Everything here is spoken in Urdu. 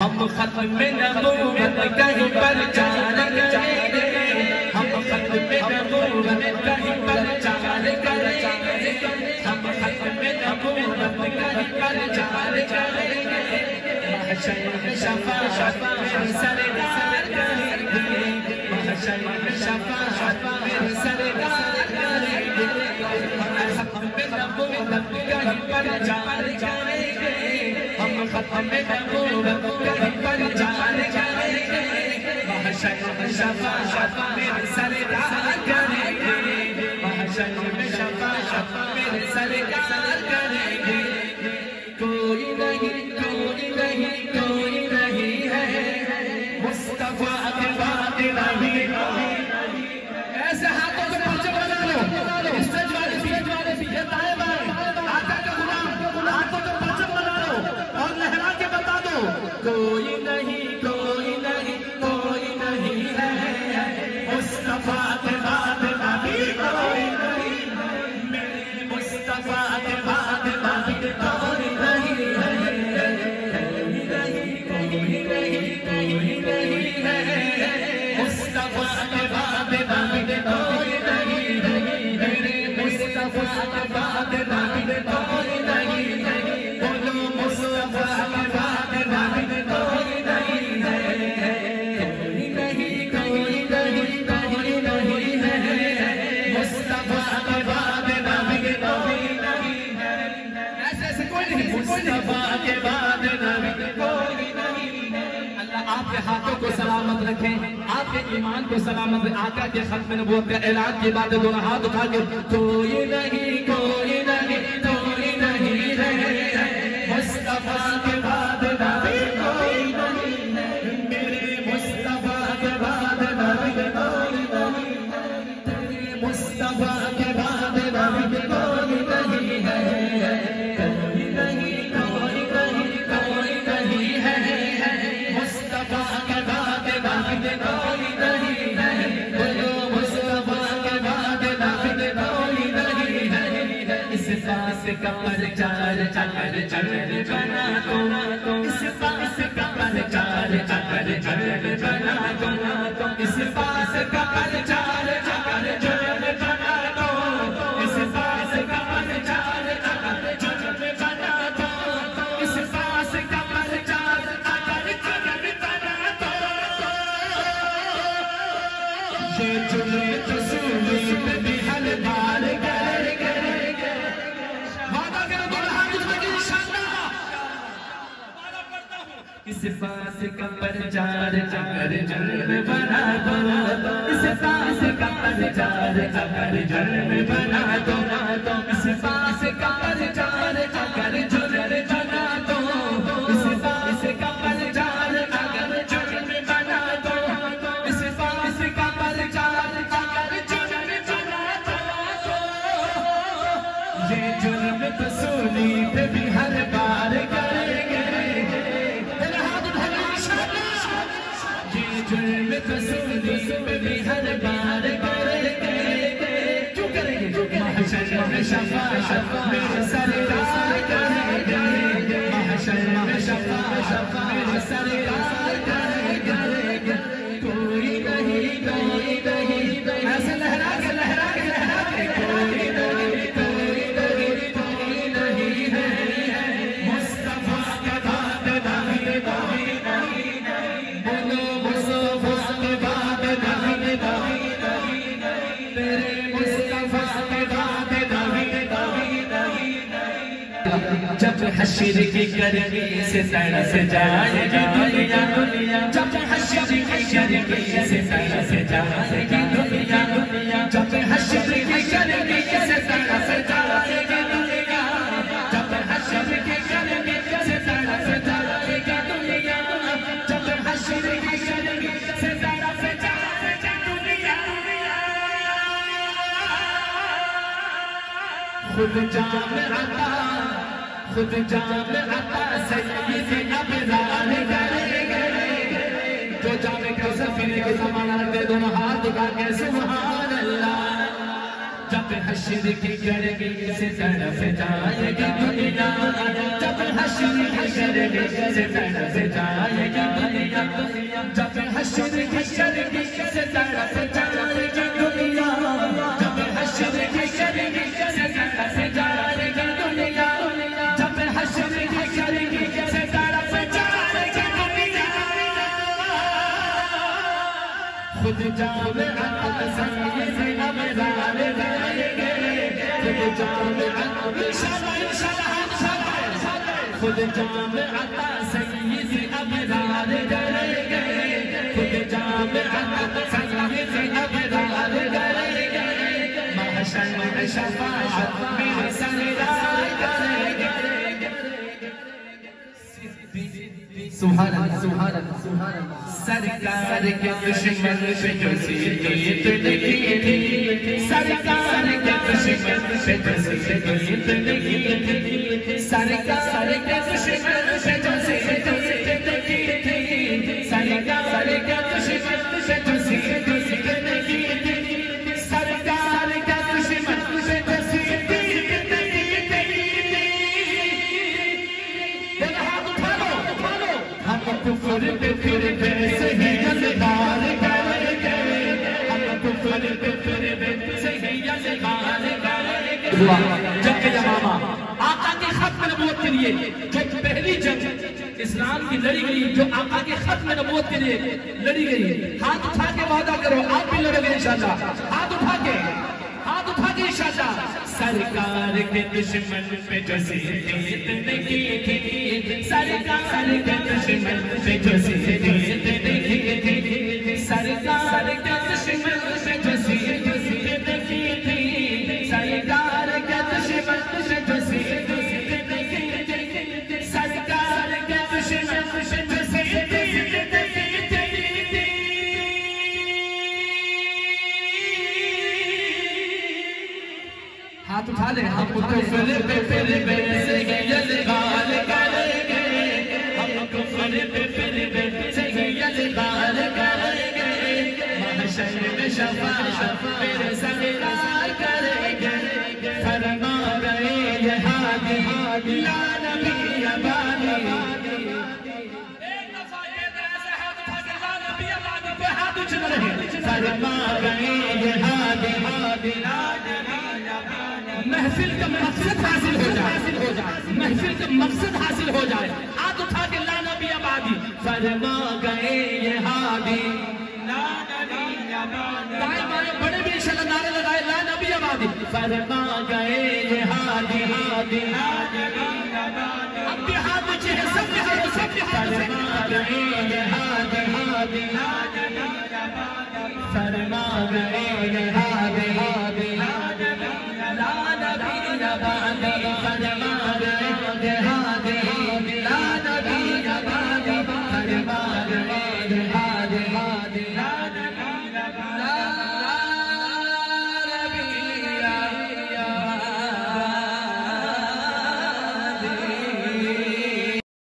ہم ختم نبوت کہیں پر چار کریں گے ہم ختم نبوت کہیں پر چار کریں گے ہم ختم نبوت کہیں پر چار کریں گے محشر میں شفاعت میرے سرکار کریں گے محشر میں شفاعت میرے سرکار کریں گے ہم ختم نبوت کہیں پر چار کریں گے ہم ختم نبوت کہیں پر چار کریں گے محشر میں شفاعت میرے سرکار کریں گے محشر میں شفاعت میرے سرکار کریں گے کوئی نہیں کوئی نہیں کوئی نہیں ہے مصطفیٰ کے بعد نہیں ایسے ہاتھوں سے پرچم بنا لو اسٹیج والے بھی یہ دائیں بائیں آقا کا غلام ہاتھوں سے پرچم بنا لو اور لہرا کے بتا دو کوئی نہیں کوئی نہیں کوئی نہیں ہے مصطفیٰ کے بعد نہیں کوئی نہیں میرے مصطفیٰ کے بعد نہیں کوئی نہیں ہے مصطفیٰ کے بعد نہیں کوئی نہیں میرے مصطفیٰ کے بعد نہیں کوئی نہیں بولو مصطفیٰ کے بعد نہیں کوئی نہیں کوئی نہیں کوئی نہیں کوئی نہیں ہے مصطفیٰ کے بعد نہیں کوئی نہیں ایسے ایسے کوئی نہیں مصطفیٰ کے بعد نہیں کوئی نہیں اللہ آپ کے ہاتھوں کو سلامت رکھیں آپ کے ایمان کو سلامت رکھیں آقا کے ختم نبوت کا اعلان کی باتیں دونوں ہاتھ اٹھا کے کوئی نہیں کوئی نہیں کوئی نہیں ہے مصطفیٰ کے بعد نہیں کوئی نہیں میرے مصطفیٰ کے بعد نہیں کوئی نہیں تیرے مصطفیٰ کے بعد نہیں کوئی نہیں ہے کوئی نہیں کوئی نہیں کوئی نہیں ہے مصطفیٰ کے بعد نہیں کوئی نہیں ہے بولو مصطفیٰ کے بعد نہیں کوئی نہیں ہے اس پاس کا پرچار چکر چکر بنا دو اس پاس کا پرچار چکر چکر بنا دو اس پاس کا پرچار چکر چکر بنا دو اس پاس کا پرچار چکر چکر بنا دو اس پاس کا پرچار چکر چکر بنا دو یہ جملے تو سنی بھی ہر بار کرے گے وعدہ کرو دلہا مجھ میں انشاءاللہ اس پاس کا پرچار چکر چکر بنا دو اس پاس کا پرچار چکر چکر بنا دو اس پاس کا پرچار چکر چکر بنا دو اس پاس کا پرچار چکر چکر بنا دو اس پاس کا پرچار چکر چکر بنا دو یہ جرم وصولی پہ بھی ہر بار کریں گے یہ جرم وصولی پہ بھی ہر بار کریں گے کیوں کریں گے محشر میں شفاعت میرے سرکار کریں گے محشر میں شفاعت میرے سرکار کریں گے کوئی نہیں کوئی نہیں ایسے لہرا کے لہرا کے لہرا کے کوئی نہیں کوئی نہیں کوئی نہیں ہے مصطفیٰ کے بعد نہیں کوئی نہیں بولو مصطفیٰ کے بعد نہیں کوئی نہیں تیرے مصطفیٰ کے بعد نہیں کوئی نہیں جب حشر کی گرمی سے تڑپ جائے گی دنیا جب حشر کی گرمی سے تڑپ جائے گی دنیا جب حشر کی گرمی سے تڑپ جائے گی دنیا جب حشر کی گرمی سے تڑپ جائے گی دنیا جب حشر کی گرمی سے تڑپ جائے گی دنیا خود جام عطا خود جام عطا سیدی ابرار کریں گے جو جام کوثر پینے کے زمانہ رکھتے دونوں ہاتھ اٹھا کے سبحان اللہ جب حشر کی گرمی سے تڑپ جائے گی دنیا جب حشر کی گرمی سے تڑپ جائے گی دنیا جب حشر کی گرمی سے تڑپ جائے گی دنیا جب حشر کی گرمی سے تڑپ جائے گی دنیا جب حشر کی گرمی سے تڑپ جائے گی دنیا خود جام عطا سید ابرار گائیں گے خود جام خود جام عطا سید ابرار گائیں گے خود جام عطا سید ابرار گائیں گے محشر میں شفاعت میرے سردار کریں گے سبحان اللہ سبحان اللہ سبحان اللہ سرکار کے دشمن پہ جو سیت لگی تھی سرکار کے دشمن پہ جو سیت لگی تھی سرکار کے دشمن پہ جو سیت لگی تھی سرکار کے دشمن پہ جو سیت لگی تھی سرکار کے دشمن پہ جو سیت لگی تھی ہم کفر پہ پھر سے ہی یلغار کریں گے ہم کفر پہ پھر سے ہی یلغار کریں گے جنگ یمامہ آقا کے ختم نبوت کے لیے جو پہلی جنگ اسلام کی لڑی گئی جو آقا کے ختم نبوت کے لیے لڑی گئی ہاتھ اٹھا کے وعدہ کرو آپ بھی لڑو گے انشاءاللہ ہاتھ اٹھا کے انشاءاللہ سرکار کے دشمن پہ جو سیت لگی تھی سرکار کے دشمن پہ جو سیت لگی تھی سرکار کے دشمن پہ جو سیت لگی تھی سرکار کے دشمن پہ جو سیت لگی تھی سرکار کے دشمن پہ جو سیت لگی تھی ہاتھ اٹھا لے ہم کفر پہ پھر سے ہی یلغار کریں گے ہم کفر پہ پھر سے ہی یلغار کریں گے محشر میں شفاعت میرے سردار کریں گے فرما گئے یہ ہادی یا نبی آبادی ایک دفعہ یہ ایسے ہاتھ اٹھا کے لا نبی آبادی پہ ہاتھ اچھل رہے فرما گئے یہ ہادی محفل کا مقصد حاصل ہو جائے محفل کا مقصد حاصل ہو جائے ہاتھ اٹھا کے لا نبی آبادی فرما گئے یہ ہادی لا نبی آبادی دائیں بائیں بڑے بھی انشاءاللہ نعرے لگائے لا نبی آبادی فرما گئے یہ ہادی لا نبی آبادی اب بھی ہاتھ اچھے ہیں سب کے ہاتھ فرما گئے یہ ہادی لا نبی آبادی فرما گئے یہ ہادی لا نبی آبادی